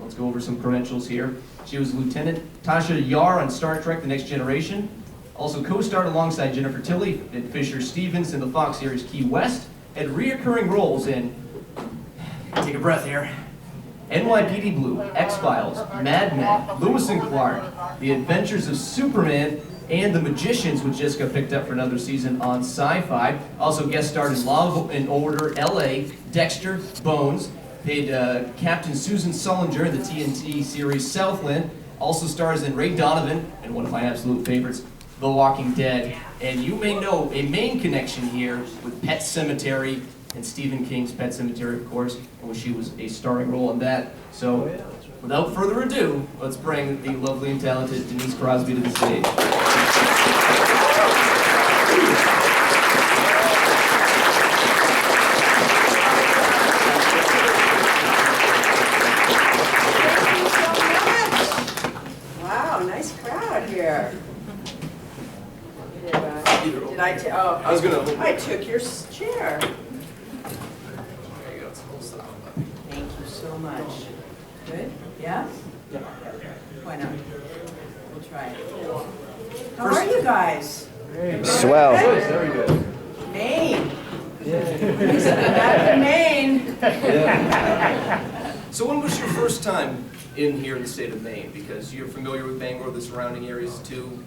Let's go over some credentials here. She was Lieutenant Tasha Yar on Star Trek: The Next Generation. Also co-starred alongside Jennifer Tilly and Fisher Stevens in the Fox series Key West. Had reoccurring roles in, take a breath here, NYPD Blue, X-Files, Mad Men, Lewis and Clark, The Adventures of Superman, and The Magicians, which just got picked up for another season on Sci-Fi. Also guest starred in Law and Order, LA, Dexter, Bones. Played Captain Susan Sullinger in the TNT series Southland. Also stars in Ray Donovan, and one of my absolute favorites, The Walking Dead. And you may know a main connection here with Pet Sematary and Stephen King's Pet Sematary, of course, and she was a starring role in that. So, without further ado, let's bring the lovely and talented Denise Crosby to the stage. Wow, nice crowd here. I took your chair. There you go. Thank you so much. Good? Yeah? Why not? We'll try it. How are you guys? Swell. Very good. Maine. Back in Maine. So when was your first time in here in the state of Maine? Because you're familiar with Bangor, the surrounding areas too.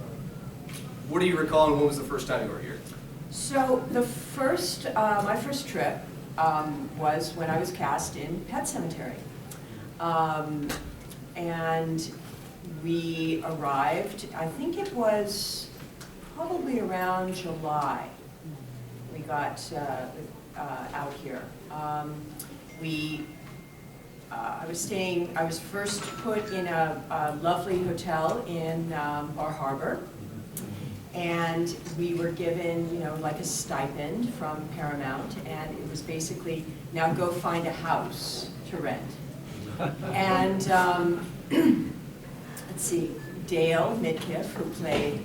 What do you recall, and when was the first time you were here? So the my first trip was when I was cast in Pet Sematary. And we arrived, I think it was probably around July. We got out here. I was first put in a lovely hotel in Bar Harbor. And we were given, like a stipend from Paramount, and it was basically, now go find a house to rent. And let's see, Dale Midkiff, who played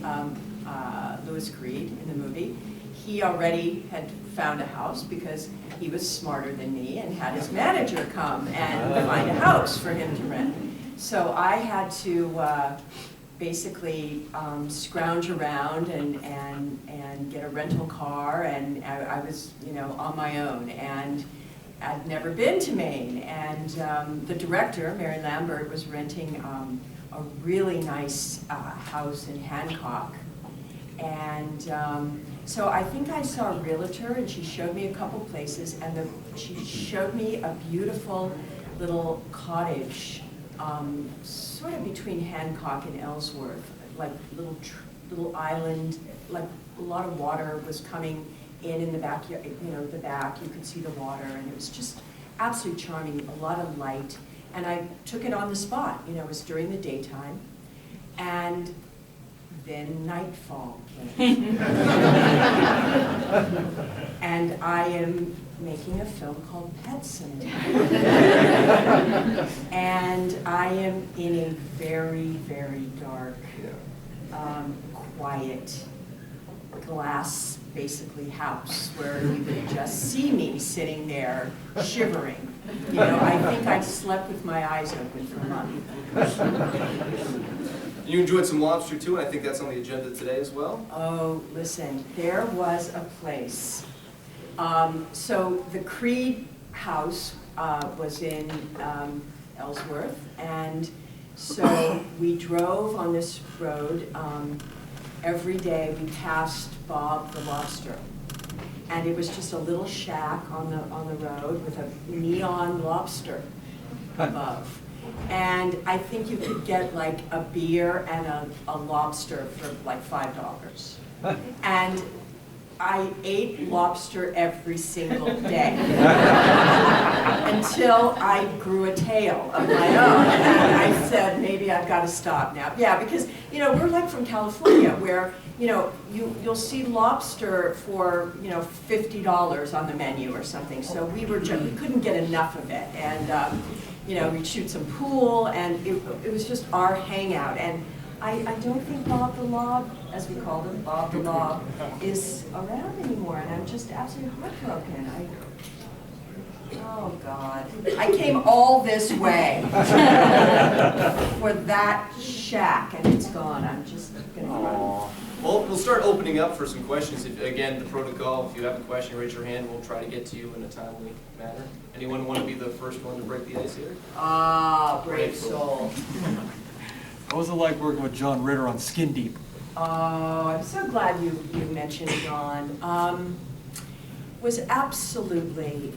Louis Creed in the movie, he already had found a house because he was smarter than me and had his manager come and find a house for him to rent. So I had to basically scrounge around and get a rental car, and I was on my own, and I'd never been to Maine, and the director, Mary Lambert, was renting a really nice house in Hancock, and so I think I saw a realtor, and she showed me a couple places, and she showed me a beautiful little cottage sort of between Hancock and Ellsworth, like little island, like a lot of water was coming in the backyard, the back, you could see the water, and it was just absolutely charming, a lot of light. And I took it on the spot, it was during the daytime, and then nightfall came. And I am making a film called Pet Sematary. And I am in a very, very dark, quiet, glass, basically, house where you could just see me sitting there shivering. I think I slept with my eyes open for a month. You enjoyed some lobster too, and I think that's on the agenda today as well. Oh, listen, there was a place. So the Creed house was in Ellsworth, and so we drove on this road. Every day we passed Bob the Lobster, and it was just a little shack on the road with a neon lobster above. And I think you could get like a beer and a lobster for like $5. And I ate lobster every single day until I grew a tail of my own. And I said, maybe I've got to stop now. Yeah, because, we're like from California where, you'll see lobster for, $50 on the menu or something. So we couldn't get enough of it. And, we'd shoot some pool, and it was just our hangout. And I don't think Bob the Lob, as we called him, Bob the Lob, is around anymore, and I'm just absolutely heartbroken. Oh, God. I came all this way for that shack, and it's gone. I'm just going to run. Well, we'll start opening up for some questions. Again, the protocol, if you have a question, raise your hand. We'll try to get to you in a timely manner. Anyone want to be the first one to break the ice here? Ah, brave soul. What was it like working with John Ritter on Skin Deep? Oh, I'm so glad you mentioned John. Was absolutely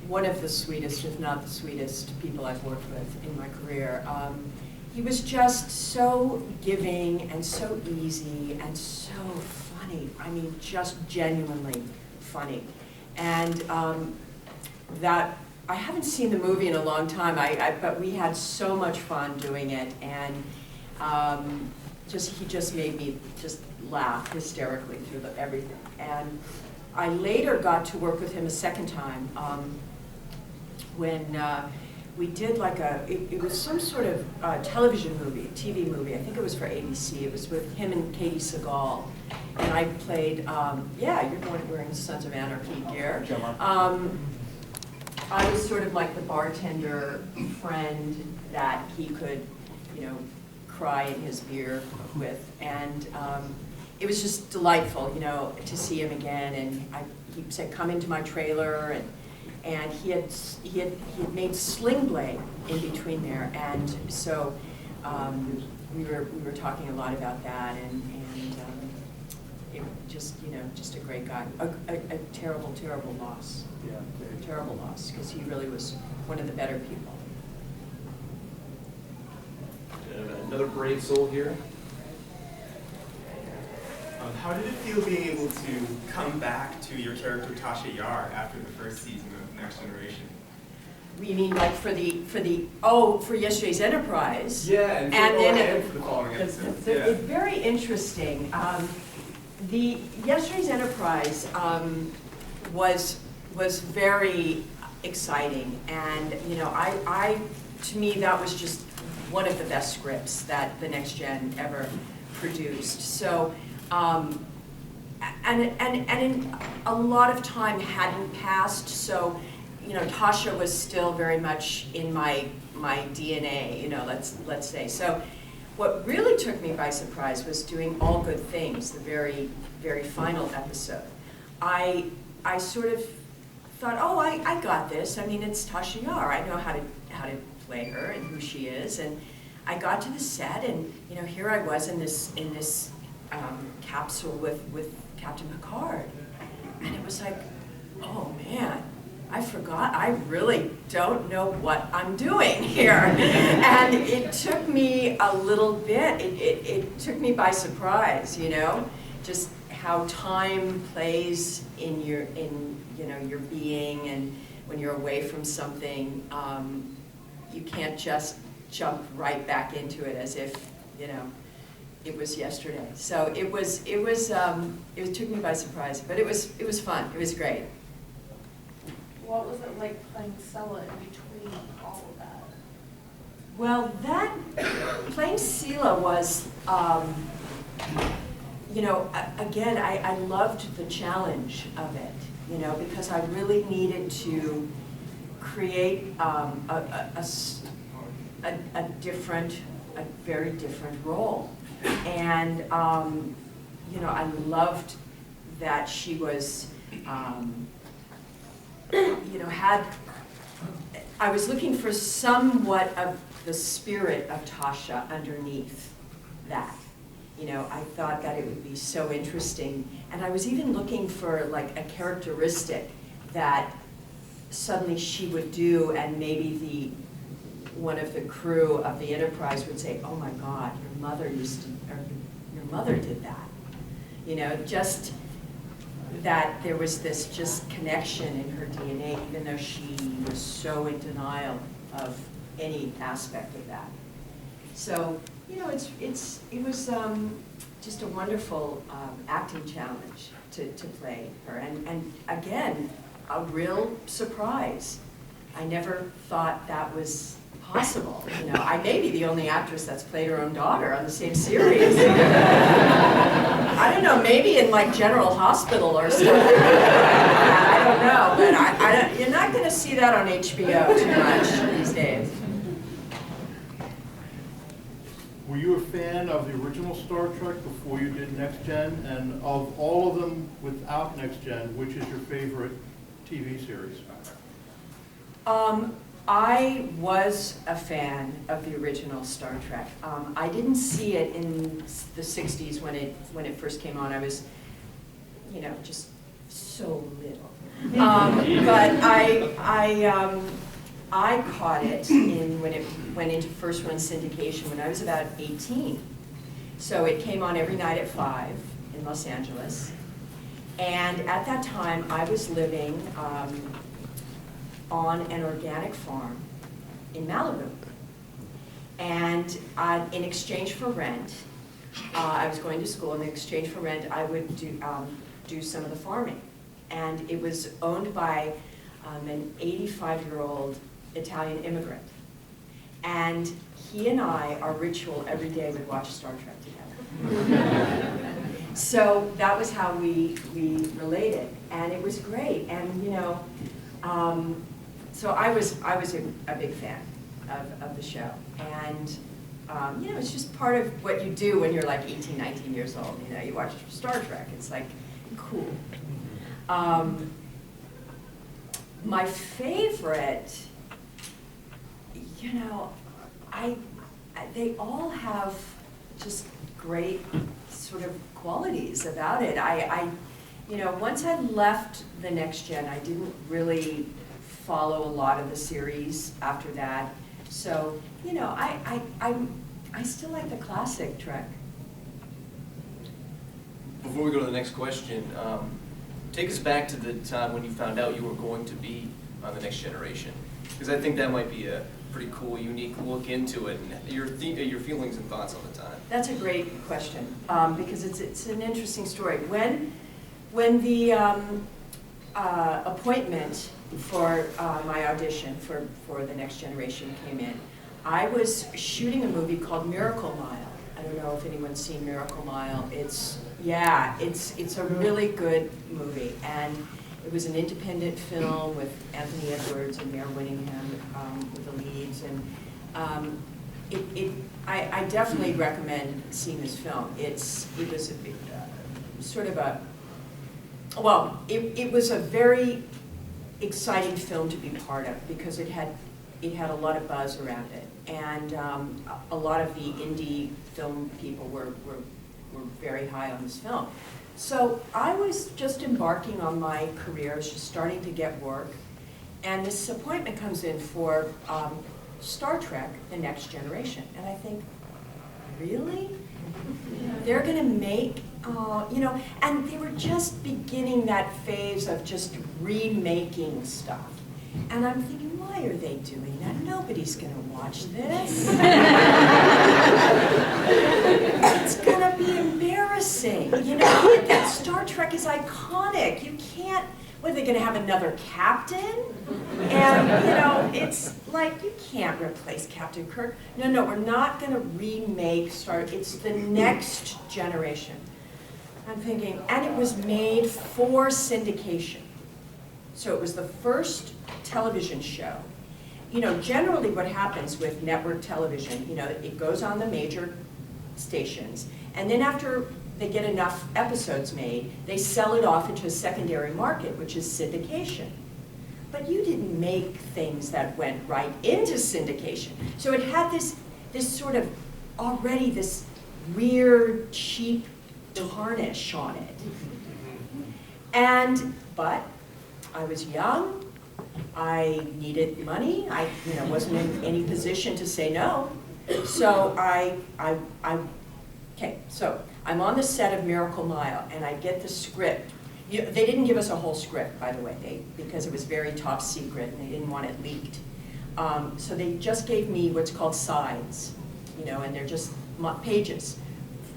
one of the sweetest, if not the sweetest, people I've worked with in my career. He was just so giving and so easy and so funny. I mean, just genuinely funny. And that, I haven't seen the movie in a long time, but we had so much fun doing it. And he just made me just laugh hysterically through everything. And I later got to work with him a second time when we did like it was some sort of television movie, TV movie. I think it was for ABC. It was with him and Katie Seagal. And I played, yeah, you're going wearing Sons of Anarchy gear. I was sort of like the bartender friend that he could, cry in his beer with. And it was just delightful, to see him again. And he said, come into my trailer. And he had made Sling Blade in between there. And so we were talking a lot about that. And it just, just a great guy. A terrible, terrible loss. Yeah. A terrible loss, because he really was one of the better people. Another brave soul here. How did it feel being able to come back to your character Tasha Yar after the first season of Next Generation? You mean like for yesterday's Enterprise? Yeah, and for the following episodes. It's very interesting. The yesterday's Enterprise was very exciting, and to me that was just one of the best scripts that the Next Gen ever produced. So, and a lot of time hadn't passed, so Tasha was still very much in my DNA, let's say. So, what really took me by surprise was doing All Good Things, the very, very final episode. I sort of thought, oh, I got this. I mean, it's Tasha Yar. I know how to play her and who she is. And I got to the set, and here I was in this capsule with Captain Picard, and it was like, oh man, I forgot. I really don't know what I'm doing here. And it took me a little bit. It took me by surprise, just how time plays in your being, and when you're away from something, you can't just jump right back into it as if it was yesterday. So it took me by surprise, but it was fun. It was great. What was it like playing Sela in between all of that? Well, playing Sela was, again, I loved the challenge of it, because I really needed to create a very different role. And, I loved that she was, I was looking for somewhat of the spirit of Tasha underneath that. I thought that it would be so interesting. And I was even looking for like a characteristic that suddenly she would do, and maybe one of the crew of the Enterprise would say, oh my God, your mother did that. Just that there was this just connection in her DNA, even though she was so in denial of any aspect of that. So, it was just a wonderful acting challenge to play her, and again, a real surprise. I never thought that was possible. I may be the only actress that's played her own daughter on the same series. I don't know, maybe in like General Hospital or something. I don't know, but you're not going to see that on HBO too much these days. Were you a fan of the original Star Trek before you did Next Gen? And of all of them without Next Gen, which is your favorite TV series? I was a fan of the original Star Trek. I didn't see it in the 60s when it first came on. I was, just so little. But I caught it when it went into first run syndication when I was about 18. So it came on every night at 5 in Los Angeles. And at that time, I was living on an organic farm in Malibu. And in exchange for rent, I was going to school, and in exchange for rent, I would do some of the farming. And it was owned by an 85-year-old Italian immigrant. And he and I, our ritual every day, would watch Star Trek together. So that was how we related, and it was great. And so I was a big fan of the show, and it's just part of what you do when you're like 18, 19 years old. You watch Star Trek. It's like cool. My favorite, they all have just great sort of qualities about it. Once I left the Next Gen, I didn't really follow a lot of the series after that. So, I still like the classic Trek. Before we go to the next question, take us back to the time when you found out you were going to be on the Next Generation, because I think that might be a pretty cool, unique look into it, and your feelings and thoughts on the time. That's a great question, because it's an interesting story. When the appointment for my audition for the Next Generation came in, I was shooting a movie called Miracle Mile. I don't know if anyone's seen Miracle Mile. It's a really good movie, and it was an independent film with Anthony Edwards and Mare Winningham with the leads, and I definitely recommend seeing this film. It was it was a very exciting film to be part of, because it had a lot of buzz around it, and a lot of the indie film people were very high on this film. So I was just embarking on my career, I was just starting to get work, and this appointment comes in for Star Trek: The Next Generation, and I think, really? They're going to make, and they were just beginning that phase of just remaking stuff. And I'm thinking, why are they doing that? Nobody's going to watch this. It's going to be embarrassing. That Star Trek is iconic. You can't, what, are they going to have another captain? And, it's like, you can't replace Captain Kirk. No, we're not going to remake it's the Next Generation. I'm thinking, and it was made for syndication. So it was the first television show. Generally what happens with network television, it goes on the major stations, and then after they get enough episodes made, they sell it off into a secondary market, which is syndication. But you didn't make things that went right into syndication. So it had this sort of already this weird, cheap tarnish on it. But I was young, I needed money, I wasn't in any position to say no. So so I'm on the set of Miracle Mile, and I get the script. They didn't give us a whole script, by the way, because it was very top secret, and they didn't want it leaked. So they just gave me what's called sides, and they're just pages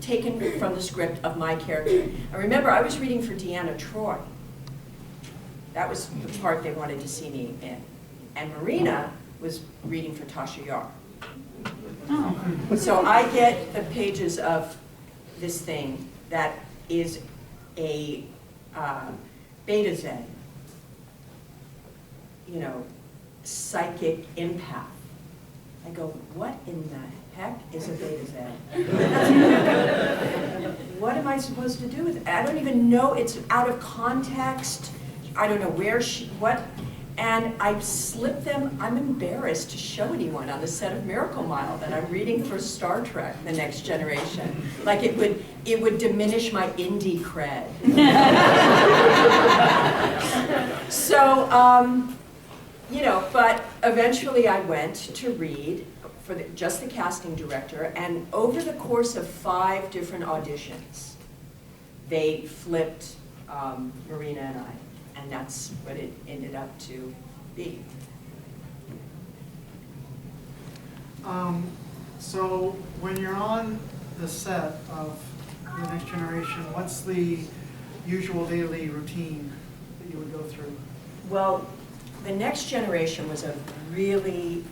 taken from the script of my character. I remember I was reading for Deanna Troi. That was the part they wanted to see me in. And Marina was reading for Tasha Yar. So I get the pages of this thing that is a beta Z you know, psychic empath. I go, what in the heck is a beta Z? What am I supposed to do with it? I don't even know, it's out of context. I don't know where what, and I slipped them. I'm embarrassed to show anyone on the set of Miracle Mile that I'm reading for Star Trek: The Next Generation. Like it would diminish my indie cred. So, you know, but eventually I went to read for just the casting director, and over the course of 5 different auditions, they flipped Marina and I, and that's what it ended up to be. So when you're on the set of The Next Generation, what's the usual daily routine that you would go through? Well, The Next Generation was a really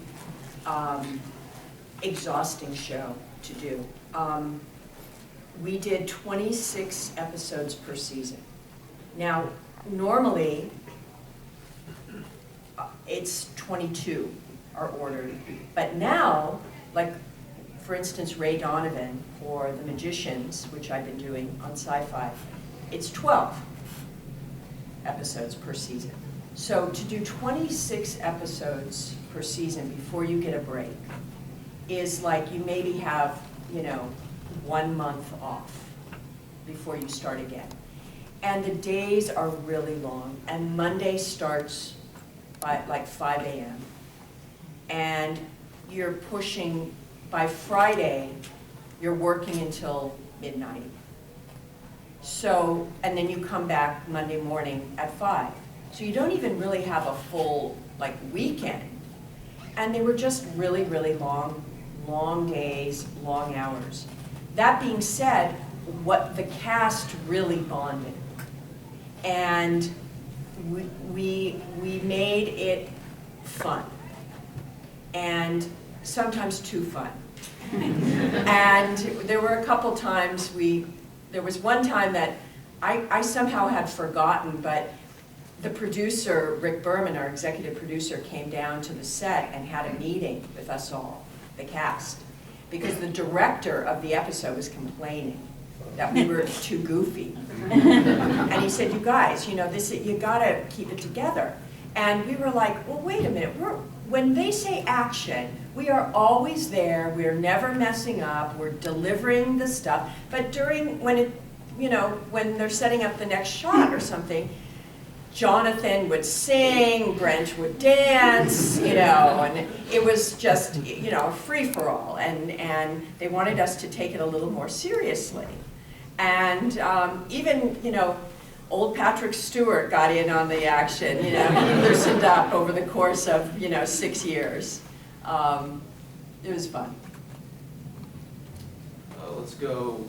exhausting show to do. We did 26 episodes per season. Now, normally, it's 22 are ordered, but now, like, for instance, Ray Donovan or The Magicians, which I've been doing on Sci-Fi, it's 12 episodes per season. So to do 26 episodes per season before you get a break is like you maybe have, you know, 1 month off before you start again. And the days are really long, and Monday starts by like 5 a.m. And you're pushing, by Friday, you're working until midnight. So, and then you come back Monday morning at 5. So you don't even really have a full, like, weekend. And they were just really, really long days, long hours. That being said, what the cast really bonded. And we made it fun. And sometimes too fun. And there were a couple times there was one time that I somehow had forgotten, but the producer, Rick Berman, our executive producer, came down to the set and had a meeting with us all, the cast, because the director of the episode was complaining that we were too goofy. And he said, you guys, you know, you gotta keep it together. And we were like, well, wait a minute, when they say action, we are always there, we're never messing up, we're delivering the stuff, but when they're setting up the next shot or something, Jonathan would sing, Brent would dance, you know, and it was just, you know, a free-for-all, and they wanted us to take it a little more seriously. And even, you know, old Patrick Stewart got in on the action, you know, he loosened up over the course of, you know, 6 years. It was fun. Let's go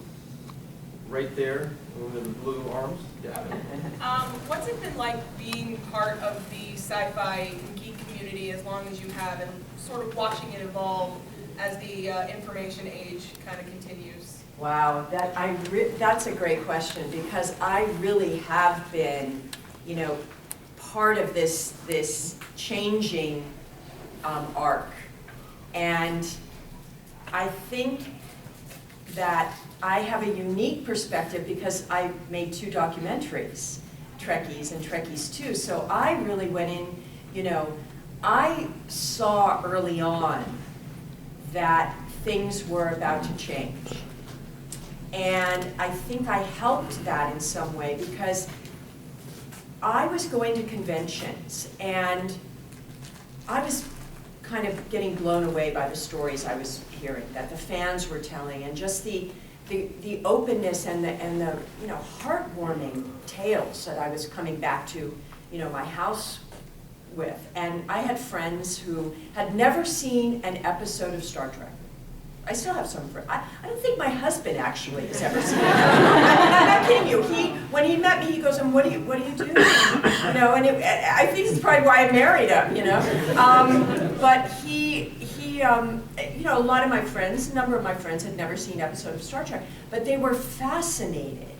right there, over the blue arms. Yeah. What's it been like being part of the sci-fi geek community as long as you have, and sort of watching it evolve as the information age kind of continues? Wow, that's a great question, because I really have been, you know, part of this changing arc. And I think that I have a unique perspective because I made 2 documentaries, Trekkies and Trekkies 2. So I really went in, you know, I saw early on that things were about to change. And I think I helped that in some way, because I was going to conventions and I was kind of getting blown away by the stories I was hearing that the fans were telling, and just the openness and the you know, heartwarming tales that I was coming back to, you know, my house with. And I had friends who had never seen an episode of Star Trek. I still have some friends. I don't think my husband actually has ever seen it. I'm not kidding you. When he met me, he goes, "And what do you do?" You know, and I think it's probably why I married him. You know, but he, you know, a lot of my friends, a number of my friends had never seen an episode of Star Trek, but they were fascinated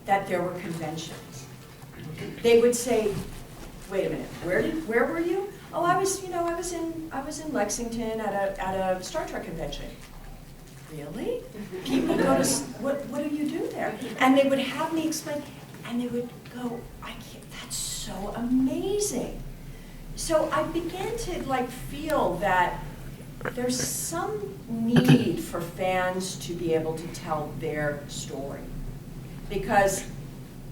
that there were conventions. They would say, wait a minute, where were you? Oh, I was in Lexington at a Star Trek convention. Really? People go to, what do you do there? And they would have me explain, and they would go, I can't, that's so amazing. So I began to like feel that there's some need for fans to be able to tell their story. Because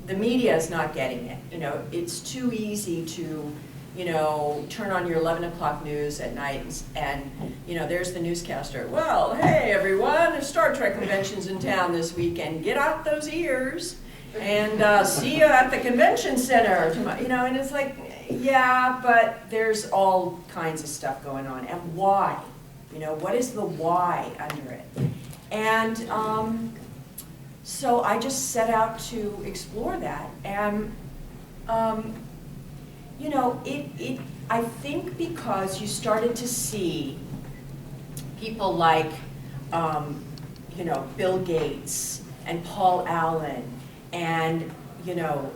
the media is not getting it. You know, it's too easy to, you know, turn on your 11 o'clock news at night and, you know, there's the newscaster. Well, hey everyone, there's Star Trek conventions in town this weekend. Get out those ears and see you at the convention center tomorrow. You know, and it's like, yeah, but there's all kinds of stuff going on. And why? You know, what is the why under it? And so I just set out to explore that. And you know, I think because you started to see people like, you know, Bill Gates and Paul Allen and, you know,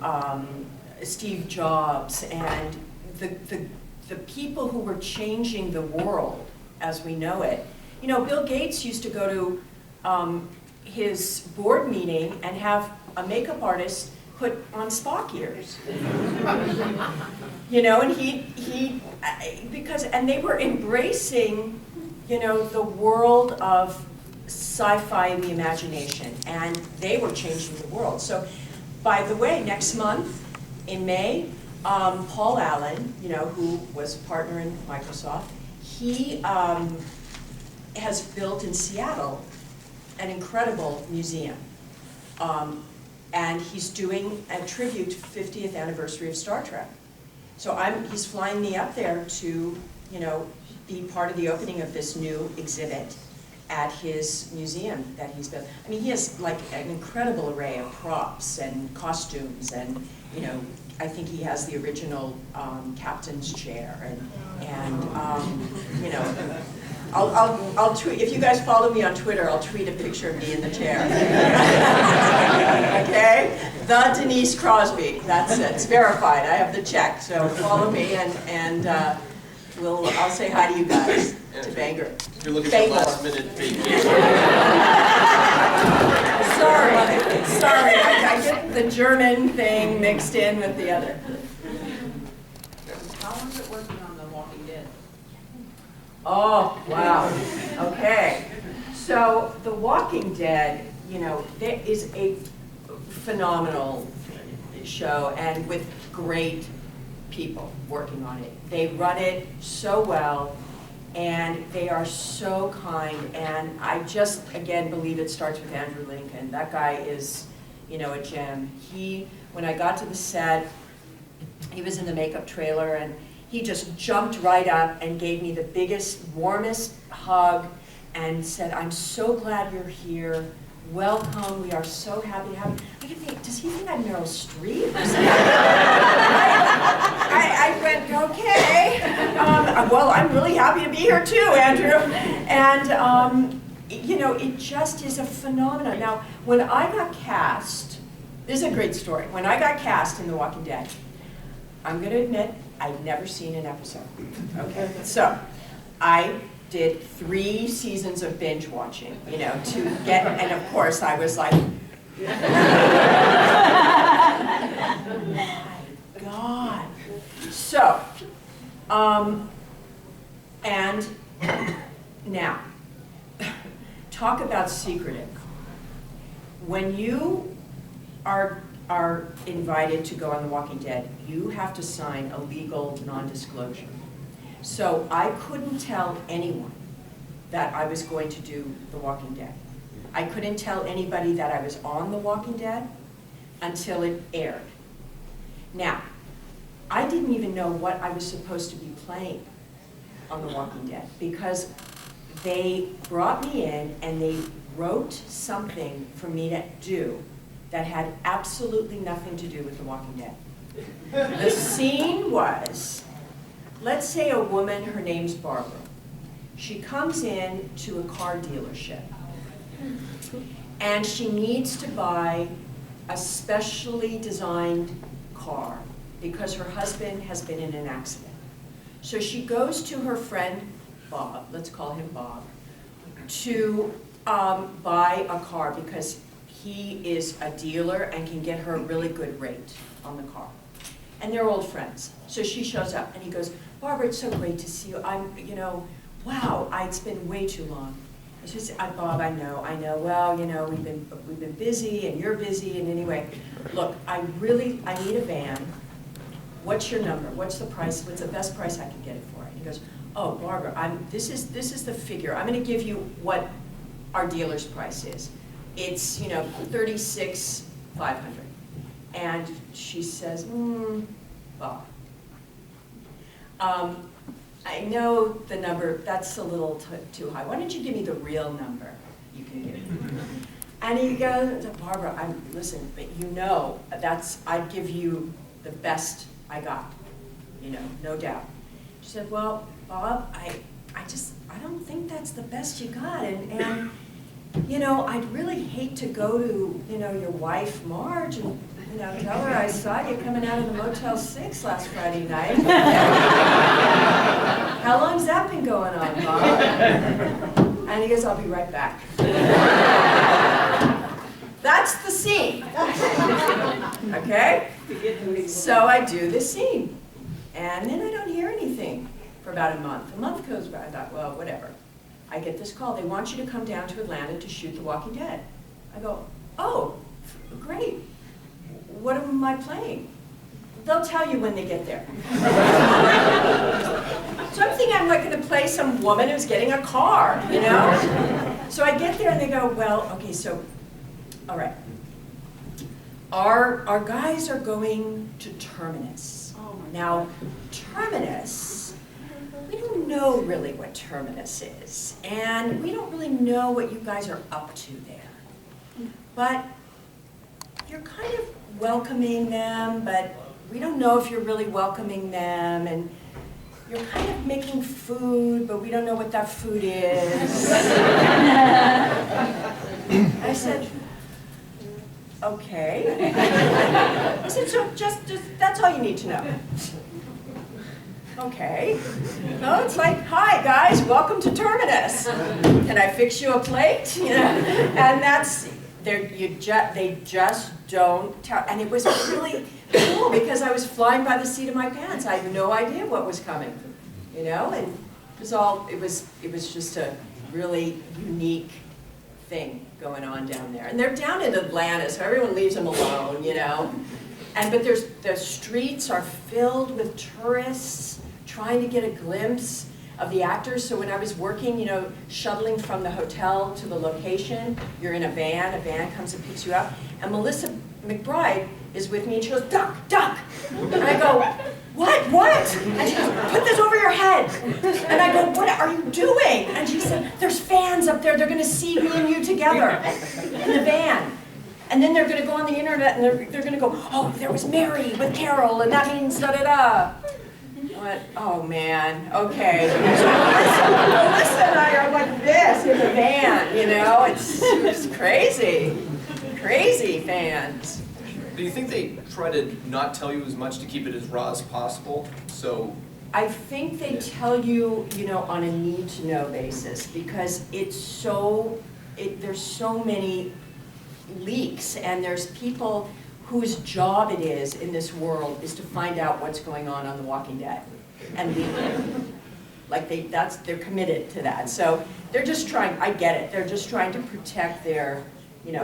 Steve Jobs and the people who were changing the world as we know it. You know, Bill Gates used to go to his board meeting and have a makeup artist put on Spock ears. You know, and and they were embracing, you know, the world of sci-fi and the imagination, and they were changing the world. So, by the way, next month, in May, Paul Allen, you know, who was a partner in Microsoft, he has built in Seattle an incredible museum. And he's doing a tribute to 50th anniversary of Star Trek. So he's flying me up there to, you know, be part of the opening of this new exhibit at his museum that he's built. I mean, he has like an incredible array of props and costumes, and you know, I think he has the original captain's chair, and you know, I'll tweet, if you guys follow me on Twitter, I'll tweet a picture of me in the chair. Okay? The Denise Crosby, that's it, it's verified, I have the check, so follow me and I'll say hi to you guys, to Bangor. You're looking Bangor. for last minute vacation. Sorry, I get the German thing mixed in with the other. How was it working on The Walking Dead? Oh, wow. Okay. So, The Walking Dead, you know, there is a phenomenal show and with great people working on it. They run it so well and they are so kind, and I just, again, believe it starts with Andrew Lincoln. That guy is, you know, a gem. When I got to the set, he was in the makeup trailer and he just jumped right up and gave me the biggest, warmest hug and said, I'm so glad you're here. Welcome, we are so happy to have you. I could think, does he think I'm Meryl Streep? I went, okay. Well, I'm really happy to be here too, Andrew. And, you know, it just is a phenomenon. Now, when I got cast, this is a great story. When I got cast in The Walking Dead, I'm going to admit, I'd never seen an episode. Okay, so I did 3 seasons of binge watching, you know, to get, and of course I was like, oh my God. So, and now, talk about secretive. When you are invited to go on The Walking Dead, you have to sign a legal non-disclosure. So I couldn't tell anyone that I was going to do The Walking Dead. I couldn't tell anybody that I was on The Walking Dead until it aired. Now, I didn't even know what I was supposed to be playing on The Walking Dead because they brought me in and they wrote something for me to do that had absolutely nothing to do with The Walking Dead. The scene was, let's say a woman, her name's Barbara. She comes in to a car dealership and she needs to buy a specially designed car because her husband has been in an accident. So she goes to her friend Bob, let's call him Bob, to buy a car because he is a dealer and can get her a really good rate on the car. And they're old friends. So she shows up and he goes, Barbara, it's so great to see you. Wow, it's been way too long. And she said, Bob, I know. Well, we've been busy and you're busy. And anyway, look, I need a van. What's your number? What's the price? What's the best price I can get it for? And he goes, oh, Barbara, this is the figure. I'm going to give you what our dealer's price is. It's, $36,500. And she says, Bob, I know the number, that's a little too high. Why don't you give me the real number you can give me? And he goes, Barbara, listen, but I'd give you the best I got, no doubt. She said, well, Bob, I don't think that's the best you got. And I'd really hate to go to, your wife, Marge, and, tell her I saw you coming out of the Motel 6 last Friday night. How long's that been going on, Bob? And he goes, I'll be right back. That's the scene. Okay? So I do the scene. And then I don't hear anything for about a month. A month goes by. I thought, well, whatever. I get this call. They want you to come down to Atlanta to shoot The Walking Dead. I go, oh, great. What am I playing? They'll tell you when they get there. So I'm thinking I'm like going to play some woman who's getting a car, So I get there and they go, well, okay, so, all right. Our guys are going to Terminus. Now, Terminus, we don't know really what Terminus is. And we don't really know what you guys are up to there. But you're kind of welcoming them, but we don't know if you're really welcoming them, and you're kind of making food, but we don't know what that food is. I said, okay. I said, so just that's all you need to know. Okay. No, it's like, hi guys, welcome to Terminus. Can I fix you a plate? And that's, they just don't tell. And it was really cool because I was flying by the seat of my pants. I had no idea what was coming, and it was just a really unique thing going on down there. And they're down in Atlanta, so everyone leaves them alone, but the streets are filled with tourists trying to get a glimpse of the actors. So when I was working, shuttling from the hotel to the location, you're in a van comes and picks you up, and Melissa McBride is with me, and she goes, duck, duck. And I go, what? And she goes, put this over your head. And I go, what are you doing? And she said, there's fans up there, they're gonna see me and you together in the van. And then they're gonna go on the internet and they're gonna go, oh, there was Mary with Carol, and that means da-da-da. I went, oh man, okay. So Melissa and I are like this in the van, it's crazy fans. Do you think they try to not tell you as much to keep it as raw as possible? So I think they tell you, on a need-to-know basis because there's so many leaks, and there's people whose job it is in this world is to find out what's going on The Walking Dead and leak it. Like they're committed to that. So they're just trying, I get it, they're just trying to protect their,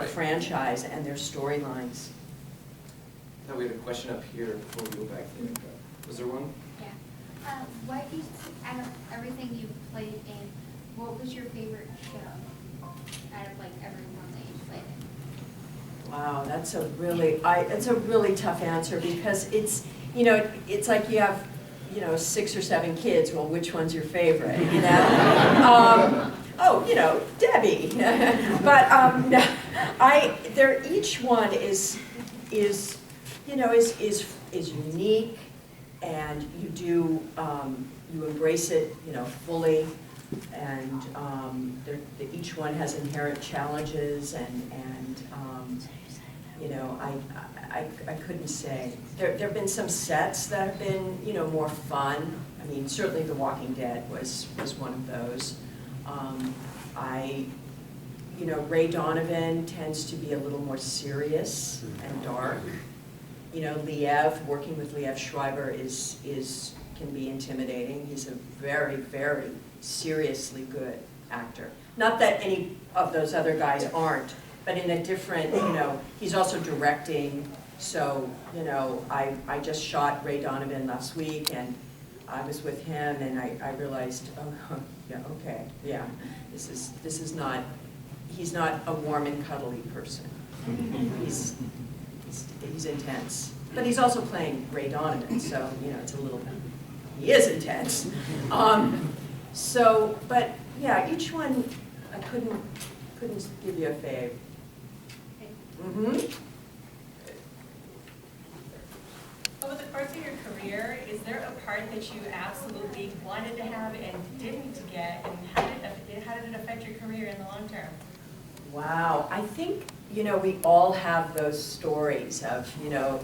franchise and their storylines. now we had a question up here before we go back there. Was there one? Yeah. What you, out of everything you've played in, what was your favorite show out of everyone that you played in? Wow, that's a really tough answer because it's, it's like you have, 6 or 7 kids. Well, which one's your favorite? Debbie. But each one is unique, and you embrace it, fully, and each one has inherent challenges, and you know, I couldn't say. There have been some sets that have been, you know, more fun. I mean, certainly The Walking Dead was one of those. You know, Ray Donovan tends to be a little more serious and dark. You know, working with Liev Schreiber can be intimidating. He's a very, very seriously good actor. Not that any of those other guys aren't, but in a different, you know, he's also directing. So, you know, I just shot Ray Donovan last week, and I was with him, and I realized, oh, yeah, okay, yeah, this is not, he's not a warm and cuddly person. He's intense. But he's also playing Ray Donovan, so, you know, it's a little, he is intense. But yeah, each one, I couldn't give you a fave. Over the course of your career, is there a part that you absolutely wanted to have and didn't get, and how did it affect your career in the long term? Wow, I think, you know, we all have those stories of, you know,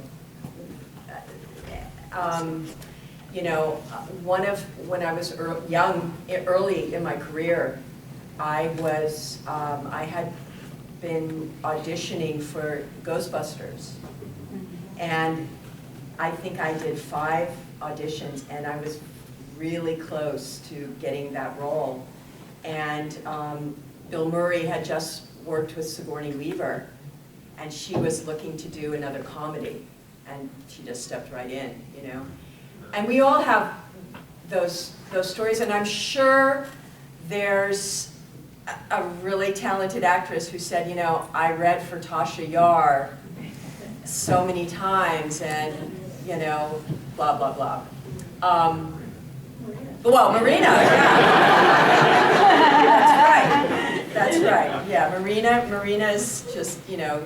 when I was early in my career, I had been auditioning for Ghostbusters, and I think I did 5 auditions, and I was really close to getting that role. And Bill Murray had just worked with Sigourney Weaver, and she was looking to do another comedy, and she just stepped right in, you know. And we all have those stories, and I'm sure there's a really talented actress who said, you know, I read for Tasha Yar so many times, and, you know, blah, blah, blah. Well, Marina, yeah. That's right, yeah, Marina's just, you know,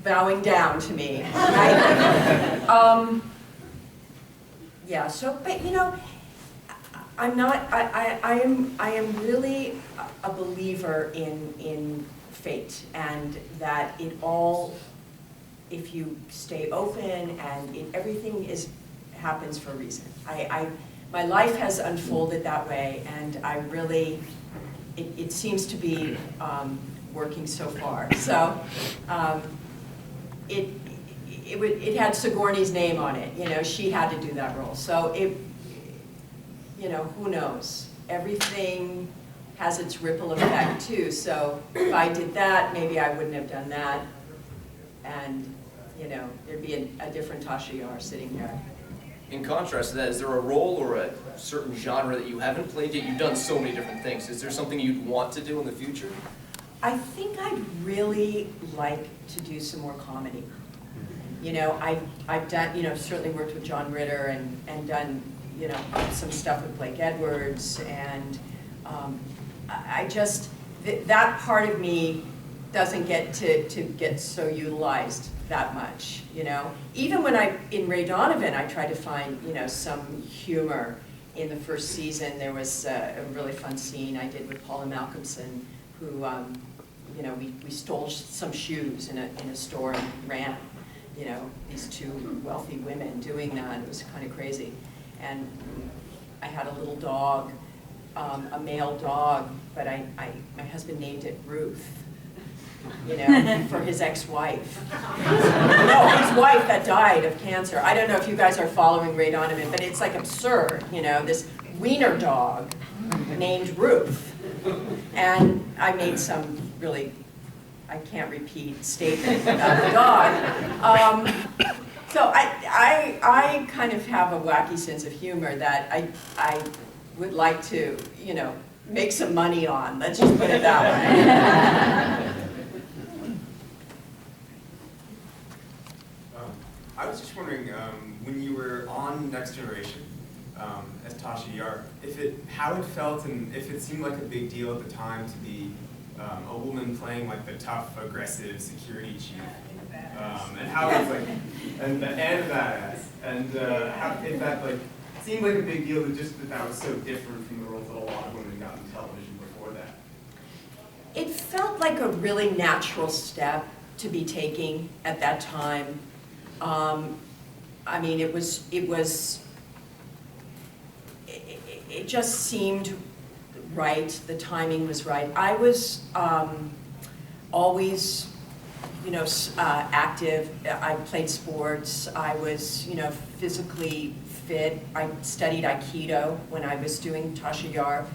bowing down to me. Right? Yeah, so, but you know, I am really a believer in fate, and that it all, if you stay open, and everything happens for a reason. My life has unfolded that way, and I really, it seems to be working so far. So it had Sigourney's name on it. You know, she had to do that role. So you know, who knows? Everything has its ripple effect too. So if I did that, maybe I wouldn't have done that, and you know, there'd be a different Tasha Yar sitting there. In contrast to that, is there a role or a certain genre that you haven't played yet? You've done so many different things. Is there something you'd want to do in the future? I think I'd really like to do some more comedy. You know, I've done, you know, certainly worked with John Ritter and done, you know, some stuff with Blake Edwards, and I just, that part of me doesn't get to get so utilized that much, you know. Even when in Ray Donovan, I tried to find, you know, some humor. In the first season, there was a really fun scene I did with Paula Malcolmson, who, you know, we stole some shoes in a store and ran, you know, these 2 wealthy women doing that. It was kind of crazy. And I had a little dog, a male dog, but my husband named it Ruth, you know, for his ex-wife. No, his wife that died of cancer. I don't know if you guys are following Ray Donovan, but it's like absurd, you know, this wiener dog named Ruth. And I made some really, I can't repeat, statement about the dog. So I kind of have a wacky sense of humor that I would like to, you know, make some money on. Let's just put it that way. I was just wondering, when you were on Next Generation as Tasha Yar, how it felt, and if it seemed like a big deal at the time to be a woman playing like the tough, aggressive security chief, and how it was like, and badass, and how if that like seemed like a big deal, but just that was so different from the roles that a lot of women got in television before that. It felt like a really natural step. to be taking at that time. I mean, it just seemed right, the timing was right. I was always, you know, active. I played sports. I was, you know, physically fit. I studied Aikido when I was doing Tasha Yar.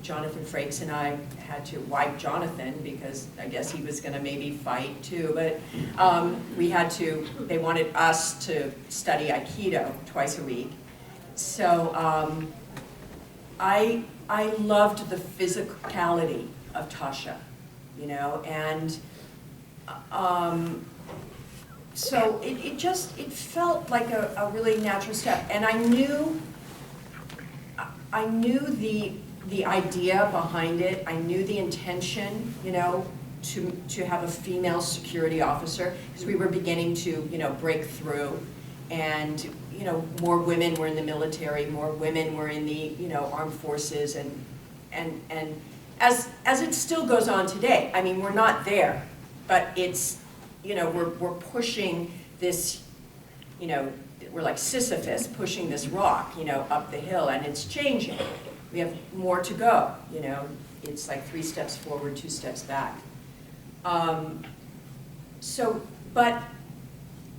Jonathan Frakes and I had to wipe Jonathan because I guess he was going to maybe fight too. But we had to, they wanted us to study Aikido twice a week. So I loved the physicality of Tasha, you know, and so it felt like a really natural step. And I knew the idea behind it. I knew the intention, you know, to have a female security officer, because we were beginning to, you know, break through, and, you know, more women were in the military, more women were in the, you know, armed forces, and as it still goes on today. I mean, we're not there, but it's, you know, we're pushing this, you know, we're like Sisyphus pushing this rock, you know, up the hill, and it's changing. We have more to go, you know. It's like 3 steps forward, 2 steps back. But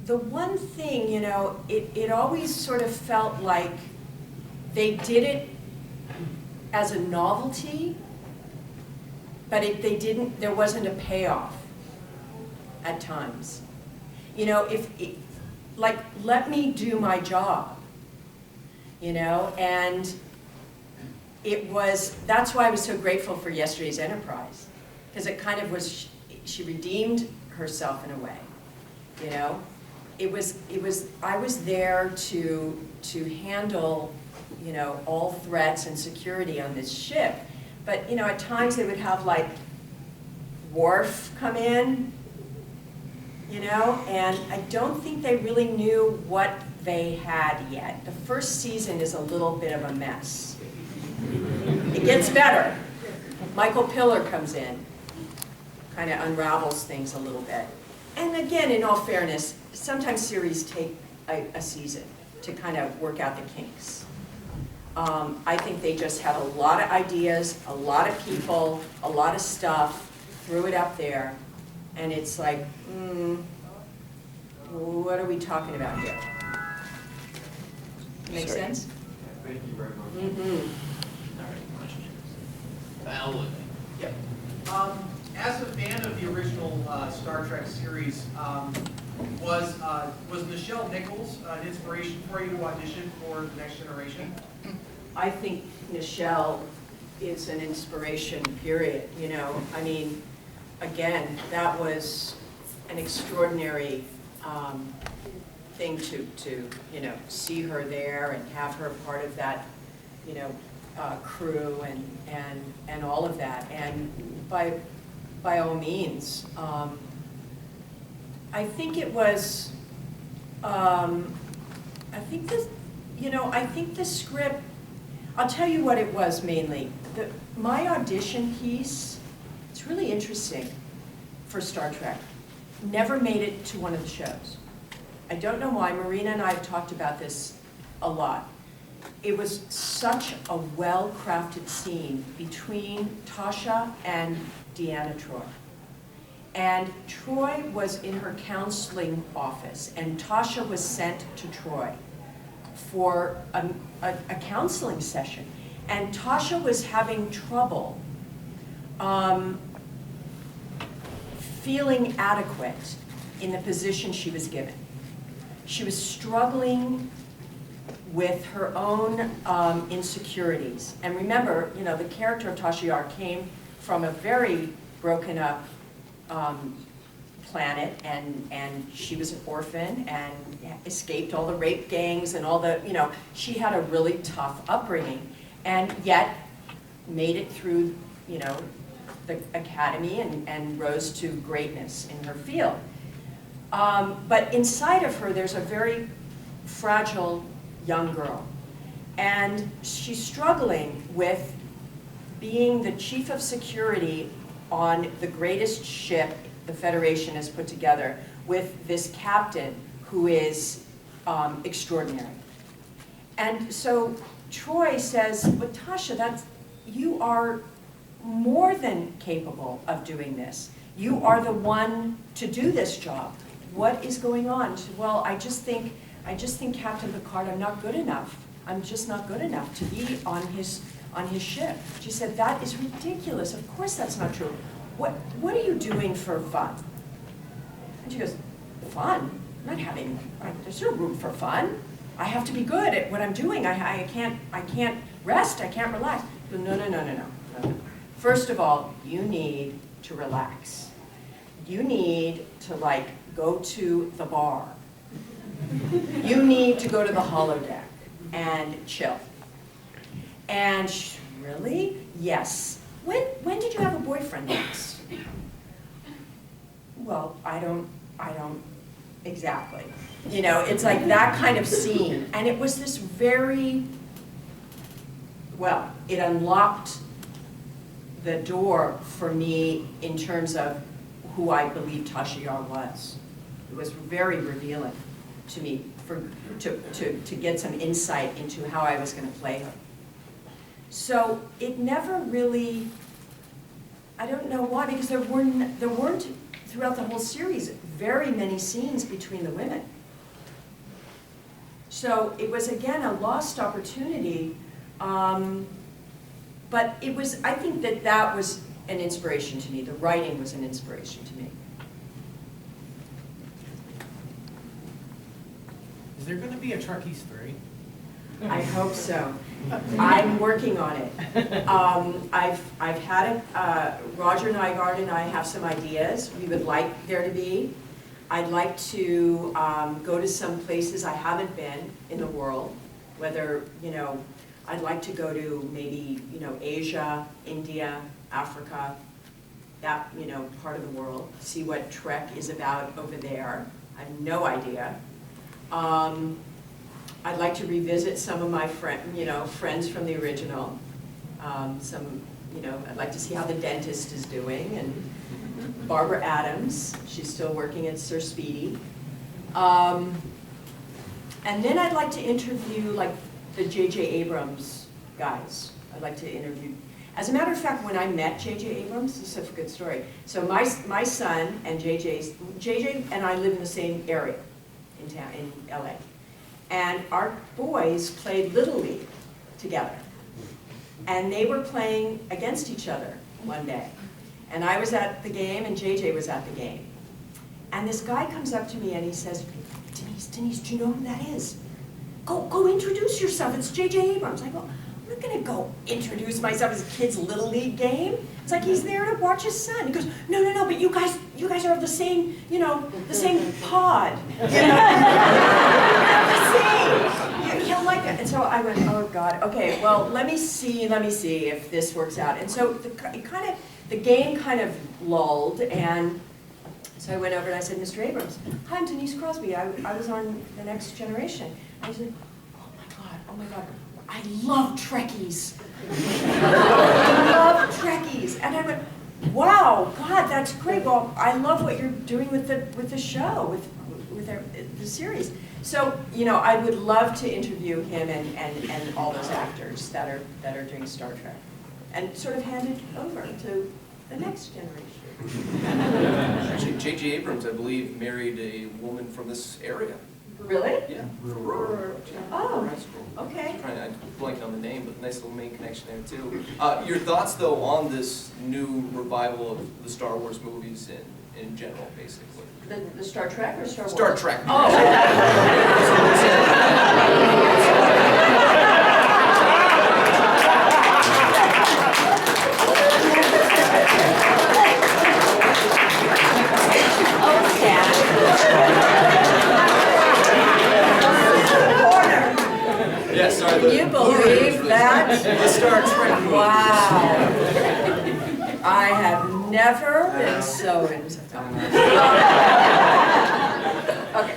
the one thing, you know, it always sort of felt like they did it as a novelty, but there wasn't a payoff at times. You know, like, let me do my job, you know, and that's why I was so grateful for yesterday's Enterprise, because it kind of was, she redeemed herself in a way, you know. I was there to handle, you know, all threats and security on this ship, but, you know, at times they would have, like, Worf come in, you know, and I don't think they really knew what they had yet. The first season is a little bit of a mess. It gets better. Michael Piller comes in, kind of unravels things a little bit. And again, in all fairness, sometimes series take a season to kind of work out the kinks. I think they just had a lot of ideas, a lot of people, a lot of stuff, threw it up there, and it's like, what are we talking about here? Make sense? Thank you very much. Mm-hmm. Yep. As a fan of the original Star Trek series, was Nichelle Nichols an inspiration for you to audition for The Next Generation? I think Nichelle is an inspiration, period. You know, I mean, again, that was an extraordinary thing to you know, see her there and have her part of that, you know, crew and all of that. And by all means, I think it was, I think the script, I'll tell you what it was mainly. My audition piece, it's really interesting for Star Trek, never made it to one of the shows. I don't know why. Marina and I have talked about this a lot. It was such a well-crafted scene between Tasha and Deanna Troi. And Troi was in her counseling office, and Tasha was sent to Troi for a counseling session. And Tasha was having trouble feeling adequate in the position she was given. She was struggling with her own insecurities. And remember, you know, the character of Tasha Yar came from a very broken up planet, and she was an orphan and escaped all the rape gangs and all the, you know, she had a really tough upbringing, and yet made it through, you know, the academy and rose to greatness in her field. But inside of her, there's a very fragile young girl. And she's struggling with being the chief of security on the greatest ship the Federation has put together with this captain who is extraordinary. And so Troy says, but Tasha, you are more than capable of doing this. You are the one to do this job. What is going on? She said, well, I just think Captain Picard, I'm not good enough. I'm just not good enough to be on his ship. She said, that is ridiculous. Of course that's not true. What are you doing for fun? And she goes, fun? I'm not having, there's no room for fun. I have to be good at what I'm doing. I can't rest, I can't relax. But no. First of all, you need to relax. You need to go to the bar. You need to go to the holodeck and chill. And really? Yes. When did you have a boyfriend last? Well, I don't exactly. You know, it's like that kind of scene. And it was this very, well, it unlocked the door for me in terms of who I believe Tasha Yar was. It was very revealing to me to get some insight into how I was going to play her. So it never really, I don't know why, because there weren't throughout the whole series very many scenes between the women. So it was, again, a lost opportunity, but it was, I think that was an inspiration to me. The writing was an inspiration to me. Is there going to be a Trekkies 3? I hope so. I'm working on it. I've had it, Roger Nygaard and I have some ideas we would like there to be. I'd like to go to some places I haven't been in the world, whether, you know, I'd like to go to maybe, you know, Asia, India, Africa, that, you know, part of the world, see what Trek is about over there. I have no idea. I'd like to revisit some of my friends from the original. I'd like to see how the dentist is doing, and Barbara Adams, she's still working at Sir Speedy. And then I'd like to interview like the J.J. Abrams guys. I'd like to interview. As a matter of fact, when I met J.J. Abrams, this is such a good story. So my son and J.J. and I live in the same area in town, in L.A. And our boys played Little League together. And they were playing against each other one day. And I was at the game and JJ was at the game. And this guy comes up to me and he says, Denise, do you know who that is? Go introduce yourself, it's JJ Abrams. I go, I'm not gonna go introduce myself as a kid's Little League game. It's like he's there to watch his son. He goes, no, but you guys are of the same, you know, the same pod. You know? You'll like it. And so I went, oh God, okay, well, let me see if this works out. And so the game kind of lulled, and so I went over and I said, Mr. Abrams, hi, I'm Denise Crosby. I was on The Next Generation. And he said, oh my God, I love Trekkies. I love Trekkies. And I went, wow, God, that's great. Well, I love what you're doing with the show, with the series. So, you know, I would love to interview him and all those actors that are doing Star Trek, and sort of hand it over to the next generation. Actually, J.J. Abrams, I believe, married a woman from this area. Really? Yeah. Oh, okay. I'm blanking on the name, but nice little main connection there too. Your thoughts, though, on this new revival of the Star Wars movies in general, basically? The Star Trek or Star Wars? Star Trek. Oh. Yeah, sorry. Can you believe that? The Star Trek movies. Wow. I have never been so into Okay.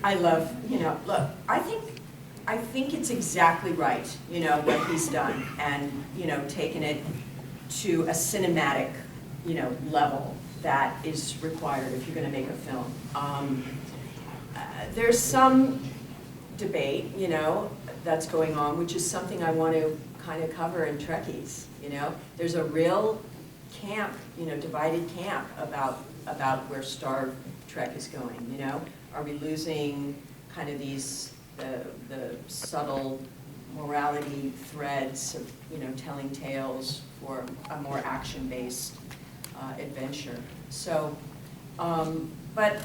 I love, you know, look, I think it's exactly right, you know, what he's done, and, you know, taken it to a cinematic level that is required if you're going to make a film. There's some debate, that's going on, which is something I want to kind of cover in Trekkies. There's a real camp, divided camp about where Star Trek is going. Are we losing kind of these the subtle morality threads of telling tales for a more action-based adventure? So, but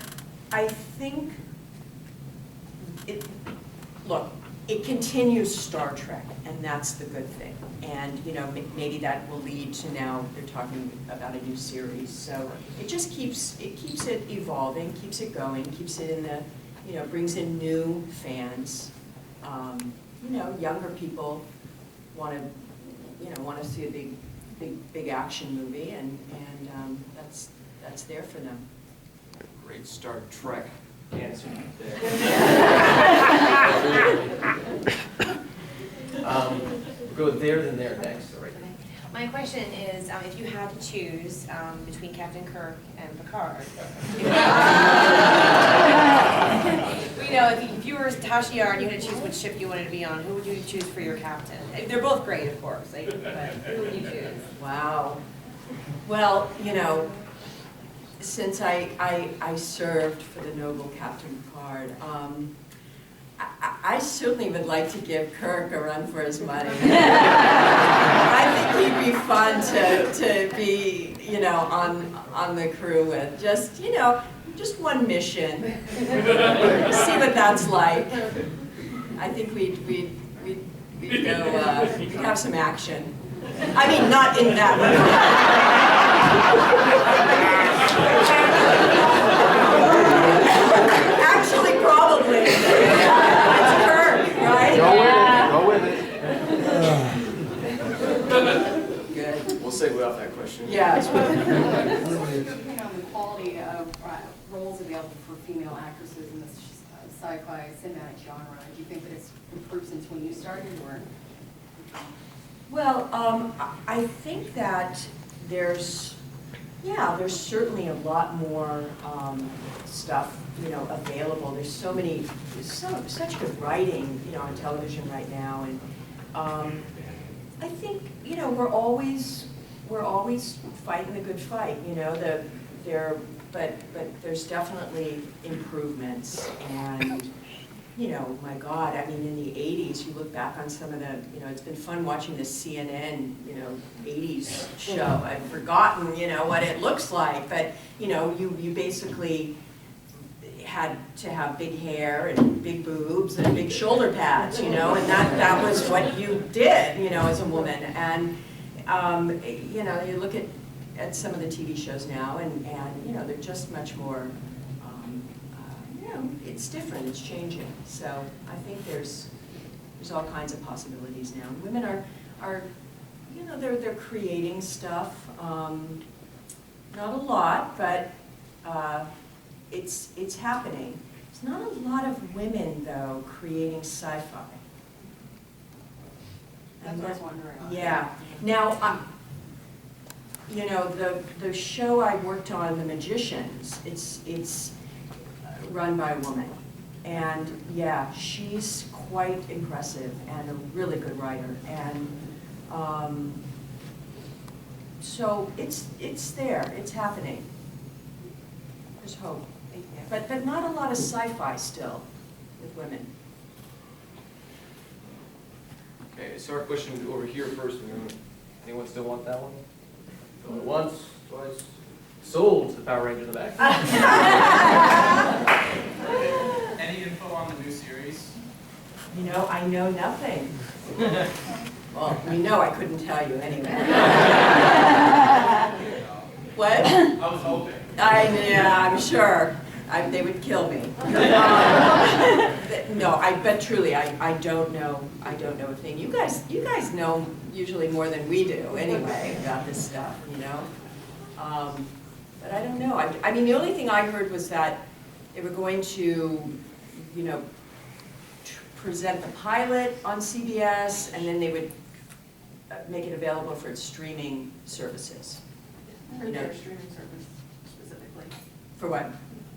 I think it continues Star Trek, and that's the good thing. And maybe that will lead to now they're talking about a new series. So it just keeps it evolving, keeps it going, keeps it in the brings in new fans. Younger people want to see a big action movie, and that's there for them. Great Star Trek answer there. We'll go there, then there next. All right. My question is, if you had to choose between Captain Kirk and Picard, if you were Tasha Yar and you had to choose which ship you wanted to be on, who would you choose for your captain? They're both great, of course, but who would you choose? Wow. Well, since I served for the noble Captain Picard, I certainly would like to give Kirk a run for his money. I think he'd be fun to be, on the crew with. Just one mission. See what that's like. I think we'd go, we'd have some action. I mean, not in that Actually, probably. It's Kirk, right? Go with it. Good. We'll segue off that question. Yeah. On the quality of roles available for female actresses in this sci-fi cinematic genre, do you think that it's improved since when you started, or? Well, I think that there's certainly a lot more stuff, available. There's such good writing, on television right now, and I think, we're always fighting the good fight, but there's definitely improvements, and my God, I mean, in the 80s, you look back on some of the, it's been fun watching the CNN, 80s show. I've forgotten, what it looks like, but, you basically had to have big hair and big boobs and big shoulder pads, and that was what you did, as a woman. And, you look at some of the TV shows now, and they're just much more, it's different, it's changing. So I think there's all kinds of possibilities now. Women are they're creating stuff. Not a lot, but it's happening. There's not a lot of women, though, creating sci-fi. That's what I was wondering. Yeah. Now, the show I worked on, The Magicians, it's run by a woman. And yeah, she's quite impressive and a really good writer. And so it's there, it's happening. There's hope. But not a lot of sci-fi still with women. Okay, so our question over here first. Anyone still want that one? Going once, twice. Sold to the Power Ranger in the back. Any info on the new series? I know nothing. Well, I couldn't tell you anyway. What? I was hoping. I'm sure. They would kill me. No, but truly, I don't know. I don't know a thing. You guys know usually more than we do anyway about this stuff, But I don't know. I mean, the only thing I heard was that they were going to, present the pilot on CBS, and then they would make it available for its streaming services. For you know, their streaming service specifically. for what?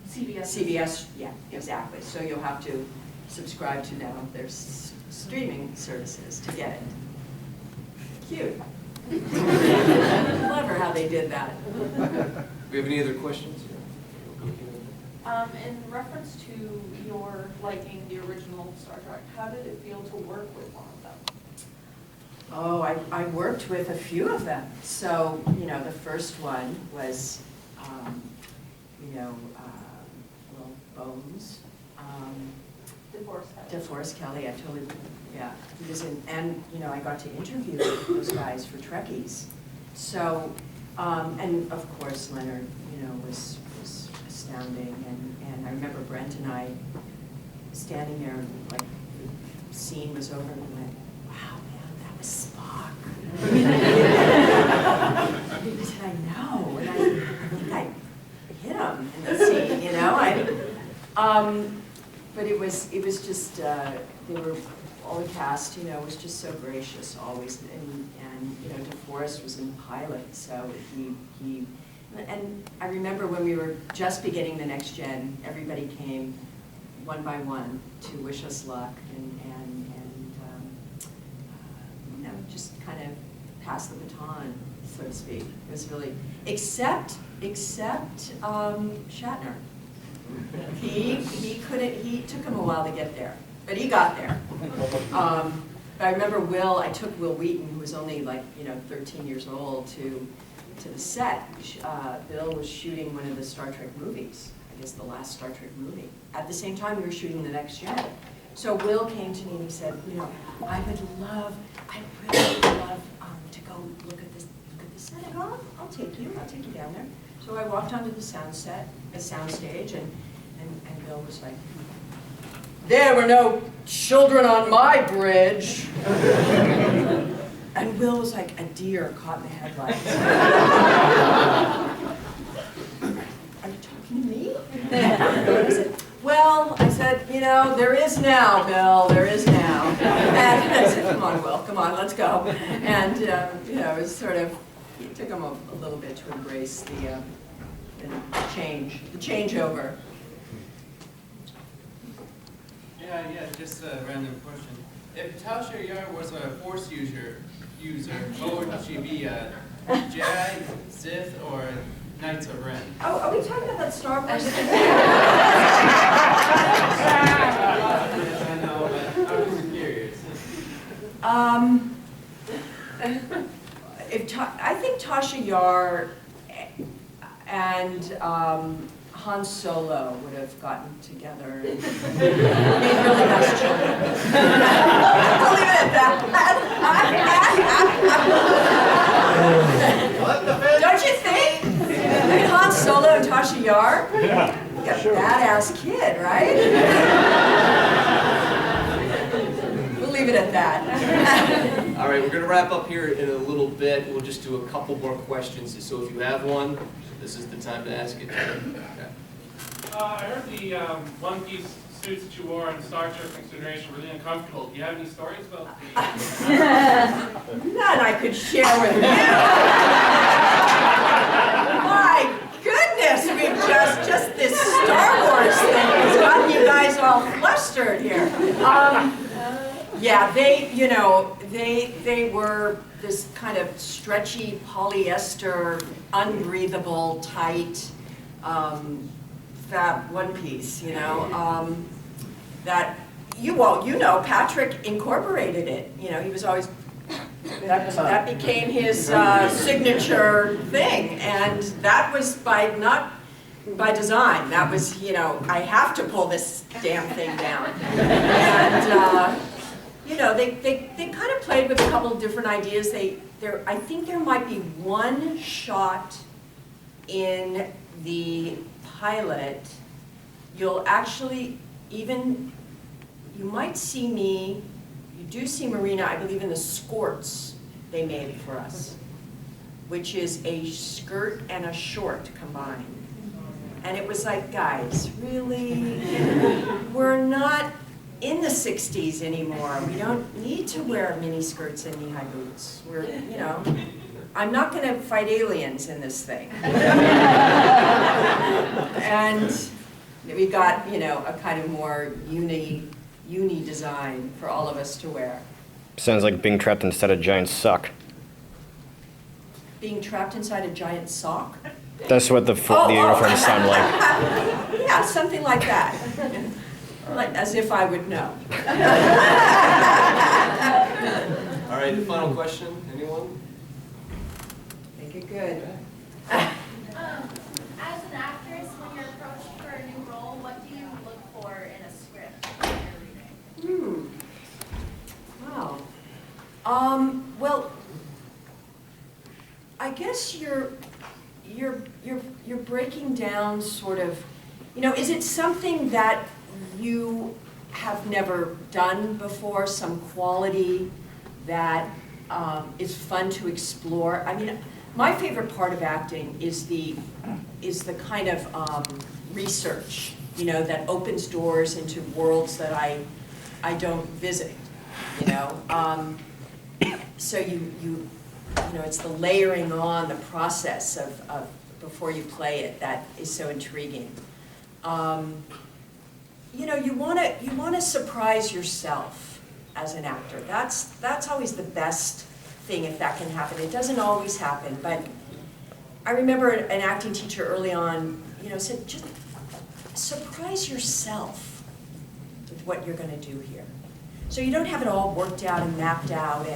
CBS. CBS, yeah, exactly. So you'll have to subscribe to now their streaming services to get it. Cute. Clever how they did that. Do we have any other questions? In reference to your liking the original Star Trek, how did it feel to work with one of them? Oh, I worked with a few of them. So, you know, the first one was, you know, well, Bones. DeForest Kelly, I totally, yeah. He was in, and, you know, I got to interview those guys for Trekkies. So, and of course Leonard, you know, was astounding. And I remember Brent and I standing there, like, the scene was over, and we went, wow, man, that was Spock. He said, I know, and I think I hit him in the scene, you know? But it was just, they were, all the cast, you know, was just so gracious always, and you know, DeForest was in the pilot, so he, and I remember when we were just beginning the Next Gen, everybody came one by one to wish us luck and you know, just kind of pass the baton, so to speak. It was really, except Shatner. He couldn't, he took him a while to get there, but he got there. But I remember I took Will Wheaton, who was only like, you know, 13 years old, to the set. Bill was shooting one of the Star Trek movies, I guess the last Star Trek movie. At the same time, we were shooting The Next Gen. So Will came to me and he said, you know, I really would love to go look at this set. I go, I'll take you down there. So I walked onto the soundstage, and Bill was like, there were no children on my bridge. And Will was like a deer caught in the headlights. Are you talking to me? I said, well, I said, you know, there is now, Bill, there is now. And I said, come on, Will, come on, let's go. And, you know, it was sort of, it took him a little bit to embrace the changeover. Yeah, just a random question. If Tasha Yar was a Force user, what would she be? Jedi, Sith, or Knights of Ren? Oh, are we talking about Star Wars? I know, but I was just curious. I think Tasha Yar and Han Solo would have gotten together and made really nice children. I'll leave it at that. Don't you think? I mean, Han Solo and Tasha Yar? Yeah, you got a badass kid, right? We'll leave it at that. All right, we're going to wrap up here in a little bit. We'll just do a couple more questions. So if you have one, this is the time to ask it. Okay. I heard the one-piece suits that you wore in Star Trek Consideration were really uncomfortable. Do you have any stories about None I could share with you. My goodness, we've just this Star Wars thing has gotten you guys all flustered here. Yeah, they were this kind of stretchy polyester, unbreathable, tight, fab one piece, you know, that you know, Patrick incorporated it. You know, he was always, that became his signature thing, and that was not by design. That was, you know, I have to pull this damn thing down. And you know, they kind of played with a couple of different ideas. I think there might be one shot in the pilot. You'll actually you might see me, you do see Marina, I believe, in the skirts they made for us, which is a skirt and a short combined. And it was like, guys, really? We're not in the 60s anymore. We don't need to wear mini skirts and knee-high boots. We're, you know, I'm not going to fight aliens in this thing. And we got, you know, a kind of more uni design for all of us to wear. Sounds like being trapped inside a giant sock. Being trapped inside a giant sock? That's what the uniforms sound like. Yeah, something like that. Like, as if I would know. All right, the final question, anyone? Make it good. As an actress, when you're approached for a new role, what do you look for in a script that you're reading? Wow. Well, I guess you're breaking down sort of, you know, is it something that you have never done before, some quality that is fun to explore? I mean, my favorite part of acting is the kind of research, you know, that opens doors into worlds that I don't visit, you know. So you know, it's the layering on, the process of before you play it that is so intriguing. You know, you want to surprise yourself as an actor. That's always the best thing if that can happen. It doesn't always happen, but I remember an acting teacher early on, you know, said just surprise yourself with what you're going to do here. So you don't have it all worked out and mapped out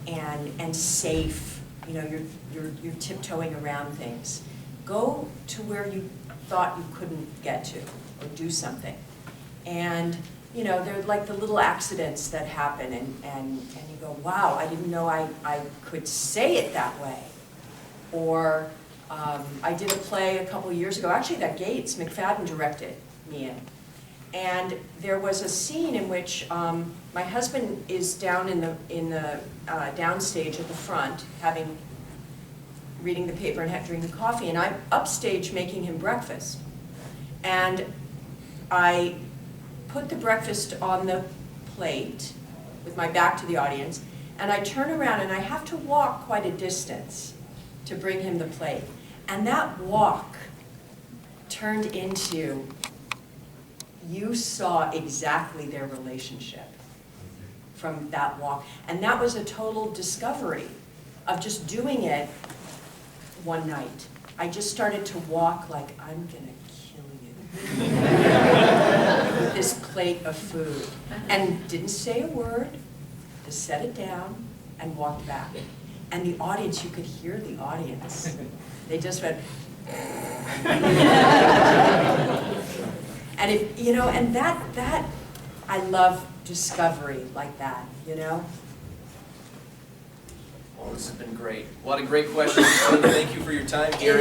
and safe. You know, you're tiptoeing around things. Go to where you thought you couldn't get to, or do something. And, you know, they're like the little accidents that happen, and you go, wow, I didn't know I could say it that way. Or I did a play a couple years ago, actually that Gates McFadden directed me in. And there was a scene in which my husband is down in the downstage at the front, reading the paper and drinking coffee, and I'm upstage making him breakfast. And I put the breakfast on the plate with my back to the audience, and I turn around and I have to walk quite a distance to bring him the plate. And that walk turned into, you saw exactly their relationship from that walk. And that was a total discovery of just doing it one night. I just started to walk like, I'm gonna kill you with this plate of food. And didn't say a word, just set it down and walked back. And the audience, you could hear the audience. They just went, and it, you know, and that I love discovery like that, you know. Well, this has been great. A lot of great questions. Thank you for your time here.